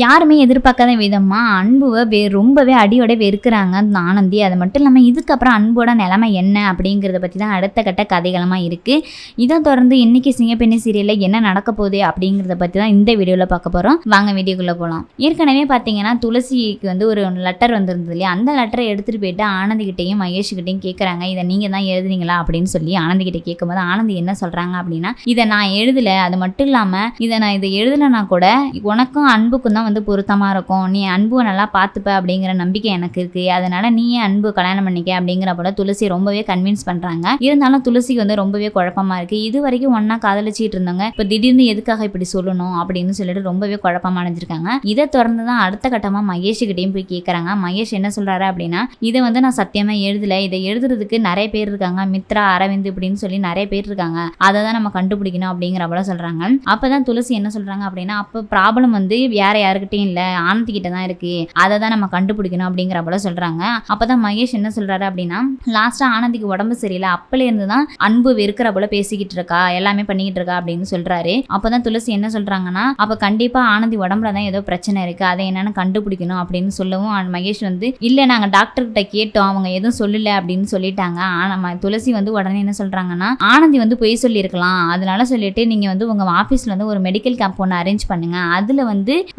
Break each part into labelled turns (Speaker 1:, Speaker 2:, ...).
Speaker 1: யாருமே எதிர்பார்க்காத விதமா அன்புவை ரொம்பவே அடியோட வெறுக்கிறாங்க அந்த ஆனந்தி. அது மட்டும் இல்லாமல் இதுக்கப்புறம் அன்போட நிலைமை என்ன அப்படிங்கிறத பற்றி தான் அடுத்த கட்ட கதைகளமாக இருக்குது. இதை தொடர்ந்து இன்னைக்கு சிங்கப்பெண்ணே சீரியலில் என்ன நடக்க போகுது அப்படிங்கிறத பற்றி தான் இந்த வீடியோவில் பார்க்க போகிறோம். வாங்க வீடியோக்குள்ளே போகலாம். ஏற்கனவே பார்த்தீங்கன்னா துளசிக்கு ஒரு லெட்டர் வந்திருந்தது இல்லையா, அந்த லெட்டரை எடுத்துகிட்டு போயிட்டு ஆனந்திக்கிட்டையும் மகேஷ்கிட்டையும் கேட்குறாங்க, இதை நீங்கள் தான் எழுதுனீங்களா அப்படின்னு சொல்லி ஆனந்திக்கிட்ட கேட்கும்போது ஆனந்தி என்ன சொல்கிறாங்க அப்படின்னா, இதை நான் எழுதலை, அது மட்டும் இல்லாமல் இதை எழுதலைன்னா கூட உனக்கும் அன்புக்கும் தான் பொருத்தமா இருக்கும், நீ அன்புவை நல்லா பார்த்துப்ப அப்படிங்கிற நம்பிக்கை எனக்கு இருக்கு, அதனால நீயே அன்பு கல்யாணம் பண்ணிக்க அப்படிங்கிற போல துளசி ரொம்பவே கன்வின்ஸ் பண்றாங்க. இருந்தாலும் துளசிக்கு ரொம்பவே குழப்பமா இருக்கு. இது வரைக்கும் ஒன்னா காதலிச்சிட்டு இருந்தாங்க, இப்ப திடீர்னு எதுக்காக இப்படி சொல்லணும் அப்படின்னு சொல்லிட்டு ரொம்பவே குழப்பமா அடைஞ்சிருக்காங்க. இதை தொடர்ந்துதான் அடுத்த கட்டமா மகேஷ் கிட்டையும் போய் கேட்கறாங்க. மகேஷ் என்ன சொல்றாரு அப்படின்னா, இதை நான் சத்தியமா எழுதல, இதை எழுதுறதுக்கு நிறைய பேர் இருக்காங்க, மித்ரா அரவிந்த் இப்படின்னு சொல்லி நிறைய பேர் இருக்காங்க, அதை தான் நம்ம கண்டுபிடிக்கணும் அப்படிங்கிற போல சொல்றாங்க. அப்பதான் துளசி என்ன சொல்றாங்க அப்படின்னா, அப்ப ப்ராப்ளம் வேற யாருக்கிட்டையும் இல்ல, ஆனந்தி கிட்ட தான் இருக்கு, அதை தான் நம்ம கண்டுபிடிக்கணும் அப்படிங்கிற போல சொல்றாங்க. அப்பதான் மகேஷ் என்ன சொல்றாரு அப்படின்னா, லாஸ்டா ஆனந்திக்கு உடம்பு சரியில்லை, அப்பல இருந்து தான் அன்பு வெறுக்கிற போல பேசிக்கிட்டு இருக்கா, எல்லாமே பண்ணிக்கிட்டு இருக்கா அப்படின்னு சொல்றாரு. அப்பதான் துளசி என்ன சொல்றாங்கன்னா, அப்ப கண்டிப்பா ஆனந்தி உடம்புல தான் ஏதோ பிரச்சனை இருக்கு, அதை என்னன்னு கண்டுபிடிக்கணும் அப்படின்னு சொல்லவும் மகேஷ் இல்ல நாங்க டாக்டர் கிட்ட கேட்டோம், அவங்க எதுவும் சொல்லல அப்படின்னு சொல்லிட்டாங்க. ஆனா துளசி உடனே என்ன சொல்றாங்கன்னா, ஆனந்தி பொய் சொல்லி இருக்கலாம், அதனால சொல்லிட்டு நீங்க உங்க ஆபீஸ்ல ஒரு மெடிக்கல் கேம்ப் ஒன்று அரேஞ்ச் பண்ணுங்க, அதுல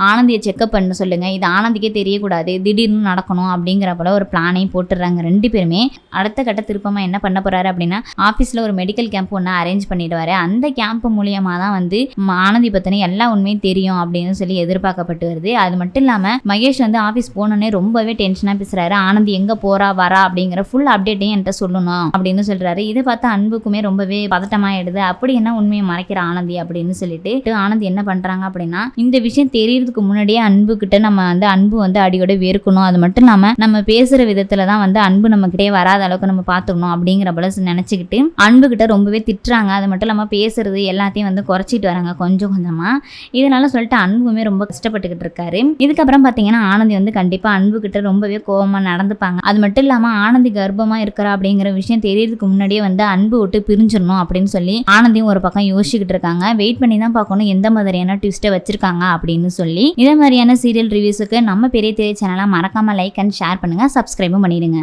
Speaker 1: ஆனந்தியை செக்அப் பண்ண சொல்லுங்க, இது ஆனந்திக்கே தெரியக்கூடாது, திடீர்னு நடக்கணும் அப்படிங்கிற போல ஒரு பிளானையும் போட்டுடுறாங்க ரெண்டு பேருமே. அடுத்த கட்ட திருப்பமா என்ன பண்ண போறாரு அப்படின்னா, ஆபீஸ்ல ஒரு மெடிக்கல் கேம்ப் ஒன்று அரேஞ்ச் பண்ணிடுவாரு. அந்த கேம்ப் மூலியமா தான் ஆனந்தி பத்தின எல்லா உண்மையும் தெரியும் அப்படின்னு சொல்லி எதிர்பார்க்கப்பட்டு வருது. அது மட்டும் இல்லாம மகேஷ் ஆபீஸ் போனோன்னே ரொம்பவே டென்ஷனா பேசுறாரு, ஆனந்தி எங்க போறா வரா அப்படிங்கிற ஃபுல் அப்டேட்டையும் என்கிட்ட சொல்லணும் அப்படின்னு சொல்றாரு. இதை பார்த்து அன்புக்குமே ரொம்பவே பதட்டமாயிடுது, அப்படி என்ன உண்மையை மறைக்கிற ஆனந்தி அப்படின்னு சொல்லிட்டு ஆனந்தி என்ன பண்றாங்க அப்படின்னா, இந்த விஷயம் தெரியறதுக்கு முன்னாடியே அன்பு கிட்ட நம்ம அன்பு அடியோட வெறுக்கணும், அது மட்டும் இல்லாம நம்ம பேசுற விதத்துல தான் அன்பு நம்ம கிட்டே வராத அளவுக்கு நம்ம பாத்துக்கணும் அப்படிங்கிற போல நினைச்சுக்கிட்டு அன்பு கிட்ட ரொம்பவே திட்டுறாங்க. அது மட்டும் இல்லாம பேசுறது எல்லாத்தையும் குறைச்சிட்டு வராங்க கொஞ்சம் கொஞ்சமா. இதனால சொல்லிட்டு அன்புமே ரொம்ப கஷ்டப்பட்டுக்கிட்டு இருக்காரு. இதுக்கப்புறம் பாத்தீங்கன்னா ஆனந்தி கண்டிப்பா அன்பு கிட்ட ரொம்பவே கோபமா நடந்துப்பாங்க. அது மட்டும் இல்லாம ஆனந்தி கர்ப்பமா இருக்கிறா அப்படிங்கிற விஷயம் தெரியறதுக்கு முன்னாடியே அன்பு விட்டு பிரிஞ்சிடணும் அப்படின்னு சொல்லி ஆனந்தியும் ஒரு பக்கம் யோசிச்சுக்கிட்டு இருக்காங்க. வெயிட் பண்ணி தான் பார்க்கணும் எந்த மாதிரியான ட்விஸ்ட்டை வச்சிருக்காங்க அப்படின்னு சொல்லி. இதே மாதிரியான சீரியல் ரிவ்யூஸுக்கு நம்ம பெரிய திரை சேனலை மறக்காம லைக் அண்ட் ஷேர் பண்ணுங்க, சப்ஸ்கிரைபும் பண்ணிடுங்க.